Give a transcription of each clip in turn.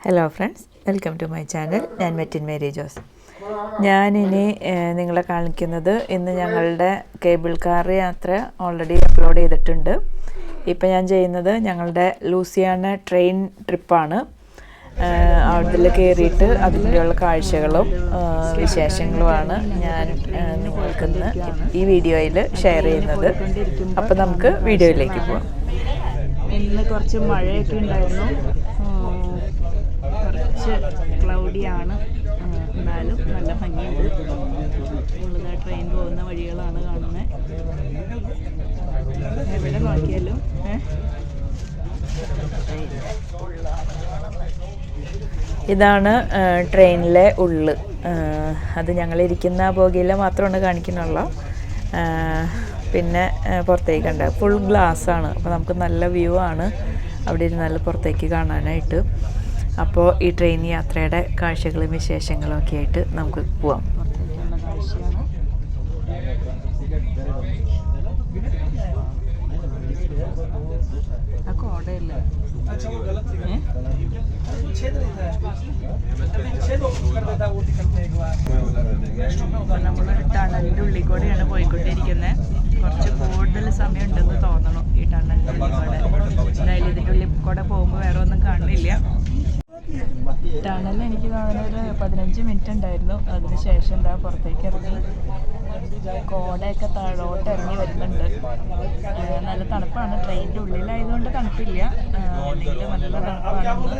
Hello friends, welcome to my channel. ഞാൻ മെറ്റിൻ മേരി ജോസ്. ഞാനിനി നിങ്ങളെ കാണിക്കുന്നത് ഇന്ന് ഞങ്ങളുടെ കേബിൾ കാർ യാത്ര ഓൾറെഡി അപ്ലോഡ് ചെയ്തിട്ടുണ്ട്. ഇപ്പം ഞാൻ ചെയ്യുന്നത് ഞങ്ങളുടെ ലൂസിയാന ട്രെയിൻ ട്രിപ്പാണ്. അതിൽ കയറിയിട്ട് അതിൻ്റെയുള്ള കാഴ്ചകളും വിശേഷങ്ങളുമാണ് ഞാൻ നിങ്ങൾക്കിന്ന് ഈ വീഡിയോയിൽ ഷെയർ ചെയ്യുന്നത്. അപ്പം നമുക്ക് വീഡിയോയിലേക്ക് പോകാം. ഇന്ന് കുറച്ച് മഴയൊക്കെ ഉണ്ടായിരുന്നു, കുറച്ച് ക്ലൗഡിയാണ്, എന്നാലും നല്ല ഭംഗിയുണ്ട്. നമ്മളിതാ ട്രെയിൻ പോകുന്ന വഴികളാണ് കാണുന്നത്. എവിടെ നോക്കിയാലും ഇതാണ് ട്രെയിനിലെ ഉള്ള്. അത് ഞങ്ങളിരിക്കുന്ന ബോഗിയിൽ മാത്രമാണ് കാണിക്കുന്നുള്ളൂ. പിന്നെ പുറത്തേക്ക് കണ്ട ഫുൾ ഗ്ലാസ്സാണ്. അപ്പോൾ നമുക്ക് നല്ല വ്യൂ ആണ് അവിടെ ഇരുന്ന് നല്ല പുറത്തേക്ക് കാണാനായിട്ട്. അപ്പോൾ ഈ ട്രെയിൻ യാത്രയുടെ കാഴ്ചകളും വിശേഷങ്ങളും ഒക്കെ ആയിട്ട് നമുക്ക് പോവാം. നമ്മൾ ടണലിൻ്റെ ഉള്ളിൽ കൂടെയാണ് പോയിക്കൊണ്ടിരിക്കുന്നത്. കുറച്ച് കൂടുതൽ സമയം ഉണ്ടെന്ന് തോന്നണം ഈ ടണലിൻ്റെ ഉള്ളിൽ കൂടെ. എന്തായാലും ഇതിൻ്റെ ഉള്ളിൽ കൂടെ പോകുമ്പോൾ വേറെ ഒന്നും കാണില്ല. ടണൽ എനിക്ക് തോന്നുന്ന ഒരു 15 മിനിറ്റ് ഉണ്ടായിരുന്നു. അതിനുശേഷം എന്താ പുറത്തേക്ക് ഇറങ്ങി കോടയൊക്കെ താഴോട്ട് ഇറങ്ങി വരുന്നുണ്ട്. നല്ല തണുപ്പാണ്. ട്രെയിനിൻ്റെ ഉള്ളിലായതുകൊണ്ട് തണുപ്പില്ല, അല്ലെങ്കിൽ നല്ല തണുപ്പാണ്.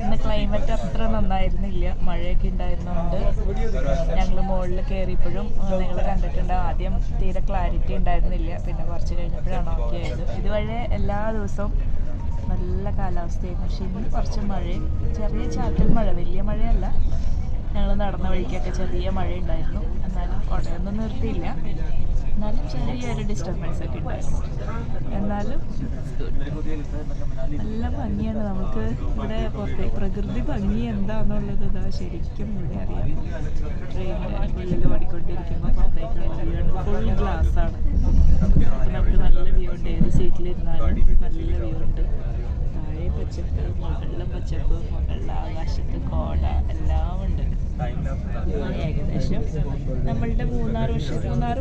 ഇന്ന് ക്ലൈമറ്റ് അത്ര നന്നായിരുന്നില്ല, മഴയൊക്കെ ഉണ്ടായിരുന്നതുകൊണ്ട്. ഞങ്ങൾ മുകളിൽ കയറിയപ്പോഴും നിങ്ങൾ കണ്ടിട്ടുണ്ട്, ആദ്യം തീരെ ക്ലാരിറ്റി ഉണ്ടായിരുന്നില്ല, പിന്നെ കുറച്ച് കഴിഞ്ഞപ്പോഴാണ് ഓക്കെ ആയത്. ഇതുവരെ എല്ലാ ദിവസവും നല്ല കാലാവസ്ഥയായിരുന്നു. പക്ഷേ ഇന്ന് കുറച്ച് മഴയും ചെറിയ ചാറ്റൽ മഴ, വലിയ മഴയല്ല. ഞങ്ങൾ നടന്ന വഴിക്കൊക്കെ ചെറിയ മഴ ഉണ്ടായിരുന്നു. എന്നാലും കുടയൊന്നും നിർത്തിയില്ല. എന്നാലും ചെറിയൊരു ഡിസ്റ്റർബൻസ് ഒക്കെ ഉണ്ടായിരുന്നു. എന്നാലും നല്ല ഭംഗിയാണ്. നമുക്ക് ഇവിടെ പുറത്തേക്ക് പ്രകൃതി ഭംഗി എന്താണെന്നുള്ളത് ഇതാ ശരിക്കും ഇവിടെ അറിയാം. ട്രെയിനിൻ്റെ ഉള്ളിൽ ഓടിക്കൊണ്ടിരിക്കുമ്പോൾ പുറത്തേക്കുള്ള വ്യൂ ഉണ്ട്. ഫുൾ ഗ്ലാസ്സാണ്. നമുക്ക് നല്ല വ്യൂ ഉണ്ട്. ഏത് സീറ്റിലിരുന്നാലും നല്ല വ്യൂ ഉണ്ട്. താഴെ പച്ചപ്പ്, മുകളിലെ പച്ചപ്പ്, മുകളിലെ ആകാശത്ത് കോട എല്ലാം ഉണ്ട്. ഏകദേശം നമ്മളുടെ മൂന്നാർ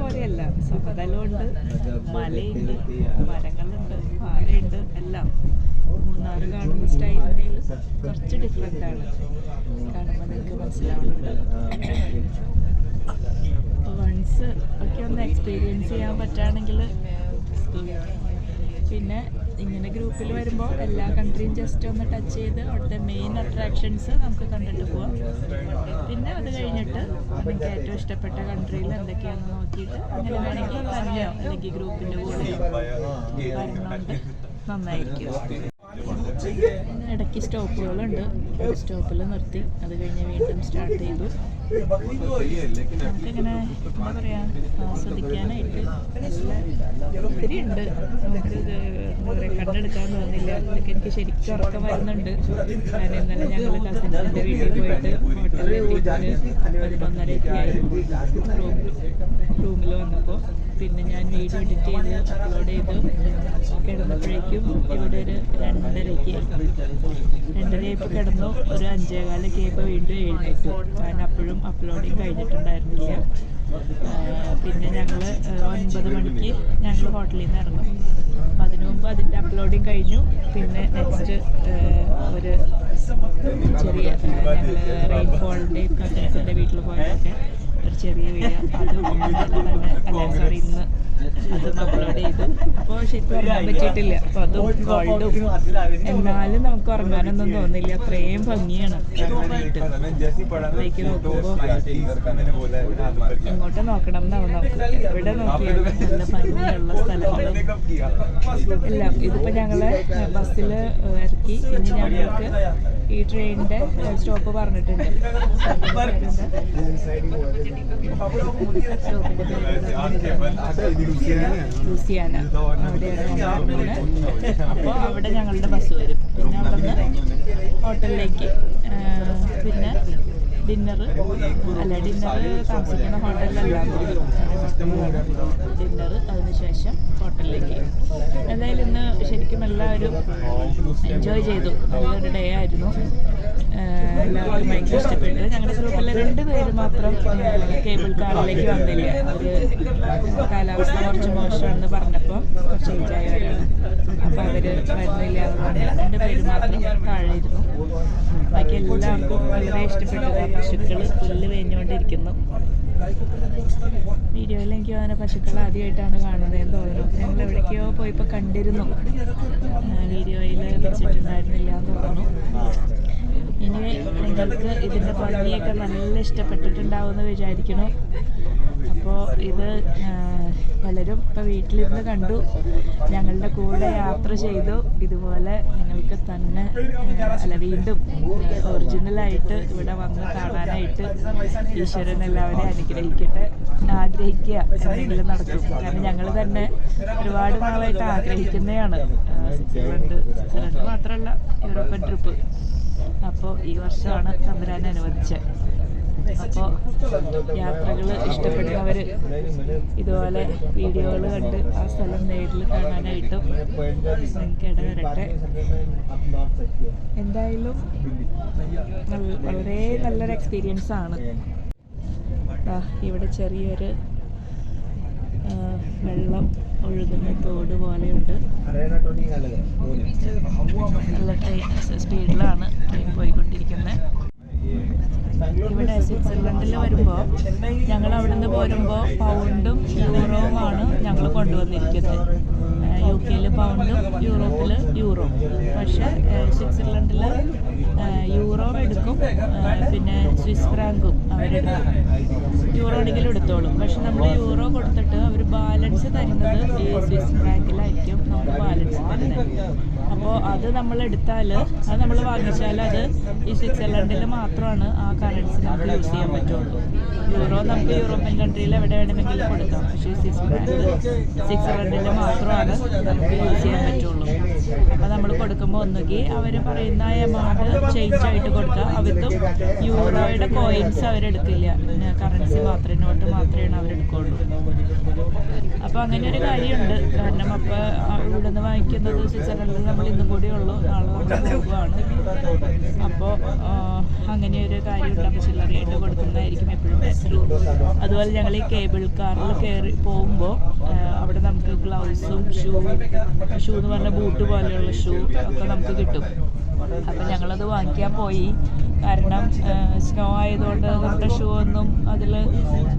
പോലെയല്ല. സമതലമുണ്ട്, മലയുണ്ട്, മരങ്ങളുണ്ട്, പാറയുണ്ട്, എല്ലാം. മൂന്നാർ കാണുന്ന സ്റ്റൈലിൽ കുറച്ച് ഡിഫറെൻ്റ് ആണ്. കാണുമ്പോൾ നിങ്ങൾക്ക് മനസ്സിലാവുന്നുണ്ട്. വൺസ് ഒക്കെ ഒന്ന് എക്സ്പീരിയൻസ് ചെയ്യാൻ പറ്റുകയാണെങ്കിൽ. പിന്നെ ഇങ്ങനെ ഗ്രൂപ്പിൽ വരുമ്പോൾ എല്ലാ കൺട്രിയും ജസ്റ്റ് ഒന്ന് ടച്ച് ചെയ്ത് അവിടുത്തെ മെയിൻ അട്രാക്ഷൻസ് നമുക്ക് കണ്ടിട്ട് പോവാം. പിന്നെ അത് കഴിഞ്ഞിട്ട് നമുക്ക് ഏറ്റവും ഇഷ്ടപ്പെട്ട കൺട്രിയിൽ എന്തൊക്കെയാണെന്ന് നോക്കിയിട്ട് അങ്ങനെ വേണമെങ്കിൽ തന്നെയോ അല്ലെങ്കിൽ ഗ്രൂപ്പിൻ്റെ കൂടെ വരുന്നതുകൊണ്ട് നന്നായിരിക്കും. ഇടയ്ക്ക് സ്റ്റോപ്പുകളുണ്ട്. ഒരു സ്റ്റോപ്പിൽ നിർത്തി അത് കഴിഞ്ഞ് വീണ്ടും സ്റ്റാർട്ട് ചെയ്തു. നമുക്കിങ്ങനെ എന്താ പറയുക, ആസ്വദിക്കാനായിട്ട് ഒത്തിരി ഉണ്ട്. നമുക്ക് എന്താ പറയുക, കണ്ടെടുക്കാൻ തോന്നില്ല. ഇതൊക്കെ എനിക്ക് ശരിക്കും ഉറക്കം വരുന്നുണ്ട്. കാരണം ഇന്നലെ ഞങ്ങൾ കസിൻസിൻ്റെ വീട്ടിൽ പോയിട്ട് ഹോട്ടലിൽ 11:30 റൂമിൽ വന്നപ്പോൾ പിന്നെ ഞാൻ വീഡിയോ എഡിറ്റ് ചെയ്ത് അപ്ലോഡ് ചെയ്ത് കിടന്നപ്പോഴേക്കും ഇവിടെ ഒരു 2:30 കിടന്നു. ഒരു 5:15 ആയപ്പോൾ വീണ്ടും എഴുന്നേറ്റു. കാരണം അപ്പോഴും അപ്ലോഡിങ് കഴിഞ്ഞിട്ടുണ്ടായിരുന്നില്ല. പിന്നെ ഞങ്ങൾ 9 മണിക്ക് ഞങ്ങൾ ഹോട്ടലിൽ നിന്ന് ഇറങ്ങും. അതിനു മുമ്പ് അതിൻ്റെ അപ്ലോഡിങ് കഴിഞ്ഞു. പിന്നെ നെക്സ്റ്റ് ഒരു ചെറിയ ഞങ്ങൾ റെയിൻഫോളിൻ്റെയും കസിൻസിൻ്റെ വീട്ടിൽ പോയതൊക്കെ ഒരു ചെറിയ വീഡിയോ അതും ഇന്ന് അതും അപ്ലോഡ് ചെയ്തു. അപ്പോൾ ശരിക്കും ഉറങ്ങാൻ പറ്റിയിട്ടില്ല. അപ്പോൾ അതും ഗോൾഡും. എന്നാലും നമുക്ക് ഉറങ്ങാനൊന്നും തോന്നില്ല, അത്രയും ഭംഗിയാണ് കാണാനായിട്ട്. അതിലേക്ക് നോക്കുമ്പോൾ ഇങ്ങോട്ട് നോക്കണം എന്നാവും നമുക്ക്. എവിടെ നോക്കിയാലും നല്ല ഭംഗിയുള്ള സ്ഥലങ്ങളും എല്ലാം. ഇതിപ്പോൾ ഞങ്ങൾ ബസ്സിൽ ഇറക്കി. ഇനി ഞങ്ങൾക്ക് ഈ ട്രെയിനിൻ്റെ സ്റ്റോപ്പ് പറഞ്ഞിട്ടുണ്ട്. ലൂസിയാന അവിടെയാണ് ഞങ്ങൾ ഇറങ്ങുന്നത്. അപ്പോൾ അവിടെ ഞങ്ങളുടെ ബസ് വരും. പിന്നെ അവിടെ നിന്ന് ഹോട്ടലിലേക്ക്, പിന്നെ ഡിന്നർ താമസിക്കുന്ന ഹോട്ടലിലെല്ലാം ഡിന്നർ. അതിനുശേഷം ഹോട്ടലിലേക്ക്. എന്തായാലും ഇന്ന് ശരിക്കും എല്ലാവരും എൻജോയ് ചെയ്തു. നല്ലൊരു ഡേ ആയിരുന്നു. എല്ലാവർക്കും ഭയങ്കര ഇഷ്ടപ്പെട്ടു. ഞങ്ങളുടെ ഗ്രൂപ്പിലെ 2 പേര് മാത്രം കേബിൾ കാറിലേക്ക് വന്നില്ല. അവർ കാലാവസ്ഥ കുറച്ച് മോശമാണെന്ന് പറഞ്ഞപ്പോൾ കുറച്ച് ഏജായവരാണ്. അപ്പോൾ അവർ വരുന്നില്ല എന്ന് പറഞ്ഞ് 2 പേര് മാത്രം താഴെ ഇരുന്നു. ബാക്കി എല്ലാവർക്കും വളരെ ഇഷ്ടപ്പെട്ടു. പശുക്കൾ പുല്ല് മേഞ്ഞുകൊണ്ടിരിക്കുന്നു. വീഡിയോയിൽ എനിക്ക് അങ്ങനെ പശുക്കൾ ആദ്യമായിട്ടാണ് കാണുന്നതെന്ന് തോന്നുന്നു. ഞങ്ങൾ എവിടേക്കോ പോയിപ്പോൾ കണ്ടിരുന്നു, വീഡിയോയിൽ വെച്ചിട്ടുണ്ടായിരുന്നില്ല എന്ന് തോന്നുന്നു. ഇനി നിങ്ങൾക്ക് ഇതിൻ്റെ ഭംഗിയൊക്കെ നല്ല ഇഷ്ടപ്പെട്ടിട്ടുണ്ടാവുമെന്ന് വിചാരിക്കുന്നു. അപ്പോൾ ഇത് പലരും ഇപ്പോൾ വീട്ടിലിരുന്ന് കണ്ടു, ഞങ്ങളുടെ കൂടെ യാത്ര ചെയ്തു. ഇതുപോലെ നിങ്ങൾക്ക് തന്നെ വീണ്ടും ഒറിജിനലായിട്ട് ഇവിടെ വന്ന് കാണാനായിട്ട് ഈശ്വരൻ എല്ലാവരെയും അനുഗ്രഹിക്കട്ടെ. ആഗ്രഹിക്കുക എന്തെങ്കിലും നടക്കും. കാരണം ഞങ്ങൾ തന്നെ ഒരുപാട് നാളായിട്ട് ആഗ്രഹിക്കുന്നതാണ് സ്വിറ്റ്സർലൻഡ് മാത്രമല്ല യൂറോപ്യൻ ട്രിപ്പ്. അപ്പോൾ ഈ വർഷമാണ് തമ്പുരാൻ അനുവദിച്ചത്. അപ്പോൾ യാത്രകൾ ഇഷ്ടപ്പെടുന്നവർ ഇതുപോലെ വീഡിയോകൾ കണ്ട് ആ സ്ഥലം നേരിൽ കാണാനായിട്ടും നിങ്ങൾക്ക് ഇടവരട്ടെ. എന്തായാലും വളരെ നല്ലൊരു എക്സ്പീരിയൻസ് ആണ്. ഇവിടെ ചെറിയൊരു വെള്ളം ഒഴുകുന്ന തോട് പോലെയുണ്ട്. നല്ല സ്പീഡിലാണ് ട്രെയിൻ പോയിക്കൊണ്ടിരിക്കുന്നത്. ഇവിടെ സ്വിറ്റ്സർലൻഡിൽ വരുമ്പോൾ ഞങ്ങൾ അവിടെ നിന്ന് പോരുമ്പോൾ പൗണ്ടും യൂറോവുമാണ് ഞങ്ങൾ കൊണ്ടുവന്നിരിക്കുന്നത്. UK പൗണ്ടും യൂറോപ്പിൽ യൂറോ. പക്ഷേ സ്വിറ്റ്സർലൻഡിൽ യൂറോ എടുക്കും, പിന്നെ സ്വിസ് ഫ്രാങ്കും അവരെടുക്കും. യൂറോ ആണെങ്കിലും എടുത്തോളും. പക്ഷെ നമ്മൾ യൂറോ കൊടുത്തിട്ട് അവർ ബാലൻസ് തരുന്നത് ഈ സ്വിസ് ഫ്രാങ്കിലായിരിക്കും നമുക്ക് ബാലൻസ് തരുന്നത്. അപ്പോൾ അത് നമ്മൾ എടുത്താൽ, അത് നമ്മൾ വാങ്ങിച്ചാൽ അത് ഈ സ്വിറ്റ്സർലൻഡിൽ മാത്രമാണ് ആ കറൻസി നമുക്ക് യൂസ് ചെയ്യാൻ പറ്റുള്ളൂ. യൂറോ നമുക്ക് യൂറോപ്യൻ കൺട്രിയിൽ എവിടെ വേണമെങ്കിലും കൊടുക്കാം. പക്ഷേ സ്വിസ് ഫ്രാങ്ക് സ്വിറ്റ്സർലൻഡിൽ മാത്രമാണ് നമുക്ക് യൂസ് ചെയ്യാൻ പറ്റുള്ളൂ. അപ്പോൾ നമ്മൾ കൊടുക്കുമ്പോൾ ഒന്നുകിൽ അവർ പറയുന്ന എമൗണ്ട് ചേഞ്ച് ആയിട്ട് കൊടുക്കുക. അവർക്കും യൂറോയുടെ കോയിൻസ് അവരെടുക്കില്ല, കറൻസി മാത്രമേ, നോട്ട് മാത്രമേ അവരെടുക്കുള്ളൂ. അപ്പോൾ അങ്ങനെ ഒരു കാര്യമുണ്ട്. കാരണം അപ്പോൾ ഇവിടെ നിന്ന് വാങ്ങിക്കുന്നത് സ്വിറ്റ്സർലൻഡിൽ നമ്മൾ ഇന്നും കൂടി ഉള്ളൂ, നാളെ നമ്മൾ പോകുകയാണ്. അപ്പോൾ അങ്ങനെ ഒരു കാര്യമുണ്ട്. അപ്പോൾ ചില്ലറയായിട്ട് കൊടുക്കുന്നതായിരിക്കും എപ്പോഴും ബെറ്റർ. അതുപോലെ ഞങ്ങൾ ഈ കേബിൾ കാറിൽ കയറി പോകുമ്പോൾ അവിടെ നമുക്ക് ഗ്ലൗസും ഷൂ എന്ന് പറഞ്ഞ ബൂട്ട് പോലെയുള്ള ഷൂ ഒക്കെ നമുക്ക് കിട്ടും. അപ്പം ഞങ്ങളത് വാങ്ങിക്കാൻ പോയി. കാരണം സ്നോ ആയതുകൊണ്ട് നമ്മുടെ ഷൂ ഒന്നും അതിൽ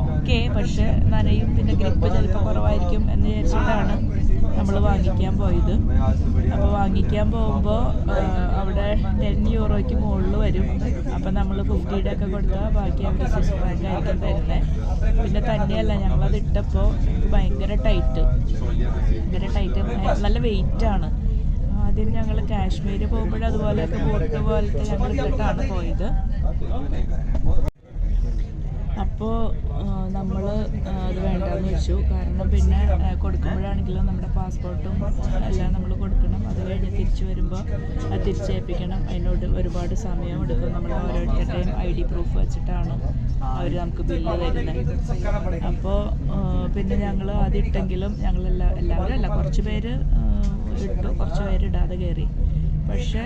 ഓക്കെ, പക്ഷെ നനയും, പിന്നെ ഗ്രിപ്പ് ചിലപ്പോൾ കുറവായിരിക്കും എന്ന് വിചാരിച്ചിട്ടാണ് നമ്മൾ വാങ്ങിക്കാൻ പോയത്. അപ്പോൾ വാങ്ങിക്കാൻ പോകുമ്പോൾ അവിടെ 10 യൂറോയ്ക്ക് മുകളിൽ വരും. അപ്പം നമ്മൾ 50 ഒക്കെ കൊടുത്താൽ ബാക്കി അവർ സ്വിസ് ഫ്രാങ്ക് ആയിരിക്കും തരുന്നത്. പിന്നെ തന്നെയല്ല, ഞങ്ങളത് ഇട്ടപ്പോൾ ഭയങ്കര ടൈറ്റ്, നല്ല വെയിറ്റാണ്. ആദ്യം ഞങ്ങൾ കാശ്മീർ പോകുമ്പോഴും അതുപോലെയൊക്കെ ബോട്ട് പോലത്തെ ഞങ്ങൾ ഇട്ടിട്ടാണ് പോയത്. അപ്പോൾ നമ്മൾ അത് വേണ്ടെന്ന് വെച്ചു. കാരണം പിന്നെ കൊടുക്കുമ്പോഴാണെങ്കിലും നമ്മുടെ പാസ്പോർട്ടും എല്ലാം നമ്മൾ കൊടുക്കണം. അത് കഴിഞ്ഞ് തിരിച്ചു വരുമ്പോൾ അത് തിരിച്ചേൽപ്പിക്കണം. അതിനോട് ഒരുപാട് സമയം എടുക്കും. നമ്മൾ ഓരോരുത്തരുടെയും ID പ്രൂഫ് വെച്ചിട്ടാണ് അവർ നമുക്ക് ബില്ല് തരുന്നത്. അപ്പോൾ പിന്നെ ഞങ്ങൾ ആദ്യം ഇട്ടെങ്കിലും എല്ലാവരും അല്ല, കുറച്ച് പേര് ഇട്ടു, കുറച്ച് പേര് ഇടാതെ കയറി. പക്ഷേ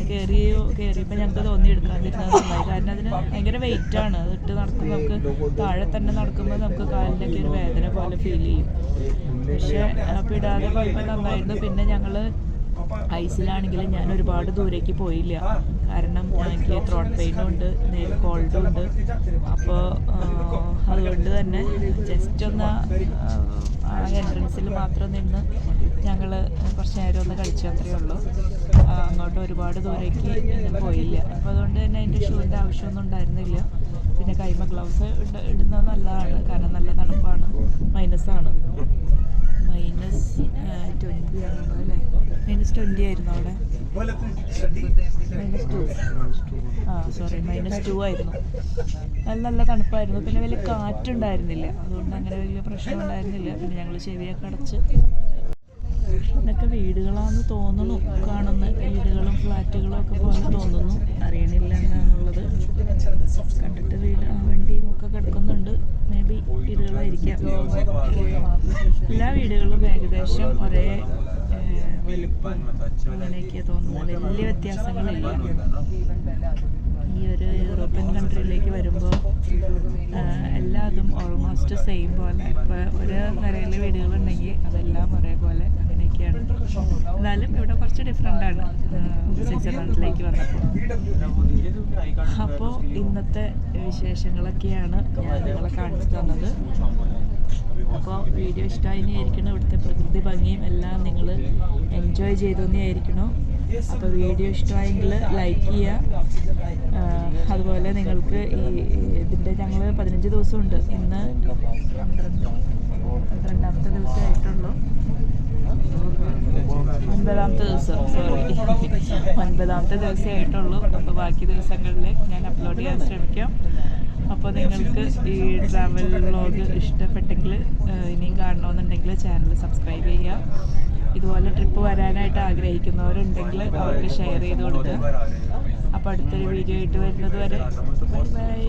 കയറിയപ്പോൾ ഞങ്ങൾക്ക് തോന്നി എടുക്കാതിരുന്നത് നന്നായി. കാരണം അതിന് ഭയങ്കര വെയിറ്റാണ്. അത് ഇട്ട് നടക്കുമ്പോൾ നമുക്ക് താഴെ തന്നെ നടക്കുമ്പോൾ നമുക്ക് കാലിൻ്റെയൊക്കെ ഒരു വേദന പോലെ ഫീൽ ചെയ്യും. പക്ഷേ അപ്പോൾ ഇടാതെ പോയപ്പോൾ നന്നായിരുന്നു. പിന്നെ ഞങ്ങൾ ഐസിലാണെങ്കിലും ഞാൻ ഒരുപാട് ദൂരേക്ക് പോയില്ല. കാരണം എനിക്ക് ത്രോട്ട് പെയിനും ഉണ്ട്, കോൾഡും ഉണ്ട്. അപ്പോൾ അതുകൊണ്ട് തന്നെ ജസ്റ്റ് ഒന്ന് ആ എൻട്രൻസിൽ മാത്രം നിന്ന് ഞങ്ങൾ കുറച്ച് നേരം ഒന്ന് കളിച്ചു, അത്രയേ ഉള്ളൂ. അങ്ങോട്ട് ഒരുപാട് ദൂരേക്ക് പോയില്ല. അപ്പോൾ അതുകൊണ്ട് തന്നെ അതിൻ്റെ ഷൂവിൻ്റെ ആവശ്യമൊന്നും ഉണ്ടായിരുന്നില്ല. പിന്നെ കൈമ ഗ്ലൗസ് ഇടുന്നത് നല്ലതാണ്, കാരണം നല്ല തണുപ്പാണ്. -ആണ്, -20 ആണോ അല്ലേ? -20 ആയിരുന്നു അവിടെ. -2 ആയിരുന്നു. നല്ല തണുപ്പായിരുന്നു. പിന്നെ വലിയ കാറ്റുണ്ടായിരുന്നില്ല, അതുകൊണ്ട് അങ്ങനെ വലിയ പ്രശ്നം ഉണ്ടായിരുന്നില്ല. പിന്നെ ഞങ്ങൾ ചെവിയൊക്കെ അടച്ച്. ഇതൊക്കെ വീടുകളാണെന്ന് തോന്നുന്നു, കാണുന്ന വീടുകളും ഫ്ലാറ്റുകളും ഒക്കെ പോലെ തോന്നുന്നു. അറിയണില്ല എന്താണുള്ളത്. കണ്ടിട്ട് വണ്ടിയും ഒക്കെ കിടക്കുന്നുണ്ട്. മേ ബി വീടുകളായിരിക്കാം. എല്ലാ വീടുകളും ഏകദേശം ഒരേ വലുപ്പം അങ്ങനെയൊക്കെ തോന്നുന്നു. വലിയ വ്യത്യാസങ്ങളില്ല. ഈ കൺട്രിയിലേക്ക് വരുമ്പോൾ എല്ലാതും ഓൾമോസ്റ്റ് സെയിം പോലെ. ഇപ്പോൾ ഒരു നിരയിൽ വീടുകളുണ്ടെങ്കിൽ അതെല്ലാം ഒരേപോലെ അങ്ങനെയൊക്കെയാണ്. എന്നാലും ഇവിടെ കുറച്ച് ഡിഫറെൻ്റാണ് സ്വിറ്റ്സർലൻഡിലേക്ക് വന്നപ്പോൾ. അപ്പോൾ ഇന്നത്തെ വിശേഷങ്ങളൊക്കെയാണ് ഞാൻ നിങ്ങളെ കാണിച്ചു തന്നത്. അപ്പോൾ വീഡിയോ ഇഷ്ടമായിരിക്കണം. ഇവിടുത്തെ പ്രകൃതി ഭംഗിയും എല്ലാം നിങ്ങൾ എൻജോയ് ചെയ്തെന്നായിരിക്കണം. അപ്പോൾ വീഡിയോ ഇഷ്ടമായെങ്കിൽ ലൈക്ക് ചെയ്യുക. അതുപോലെ നിങ്ങൾക്ക് ഇതിൻ്റെ ഞങ്ങൾ 15 ദിവസമുണ്ട്. ഇന്ന് 12ാമത്തെ ദിവസമായിട്ടുള്ളൂ. 9ാമത്തെ ദിവസം, സോറി 9ാമത്തെ ദിവസമായിട്ടുള്ളൂ. അപ്പോൾ ബാക്കി ദിവസങ്ങളിൽ ഞാൻ അപ്ലോഡ് ചെയ്യാൻ ശ്രമിക്കാം. അപ്പോൾ നിങ്ങൾക്ക് ഈ ട്രാവൽ വ്ളോഗ് ഇഷ്ടപ്പെട്ടെങ്കിൽ ഇനിയും കാണണമെന്നുണ്ടെങ്കിൽ ചാനൽ സബ്സ്ക്രൈബ് ചെയ്യുക. ഇതുപോലെ ട്രിപ്പ് വരാനായിട്ട് ആഗ്രഹിക്കുന്നവരുണ്ടെങ്കിൽ അവർക്ക് ഷെയർ ചെയ്ത് കൊടുക്കുക. അപ്പോൾ അടുത്തൊരു വീഡിയോ ആയിട്ട് വരുന്നത് വരെ ബൈ.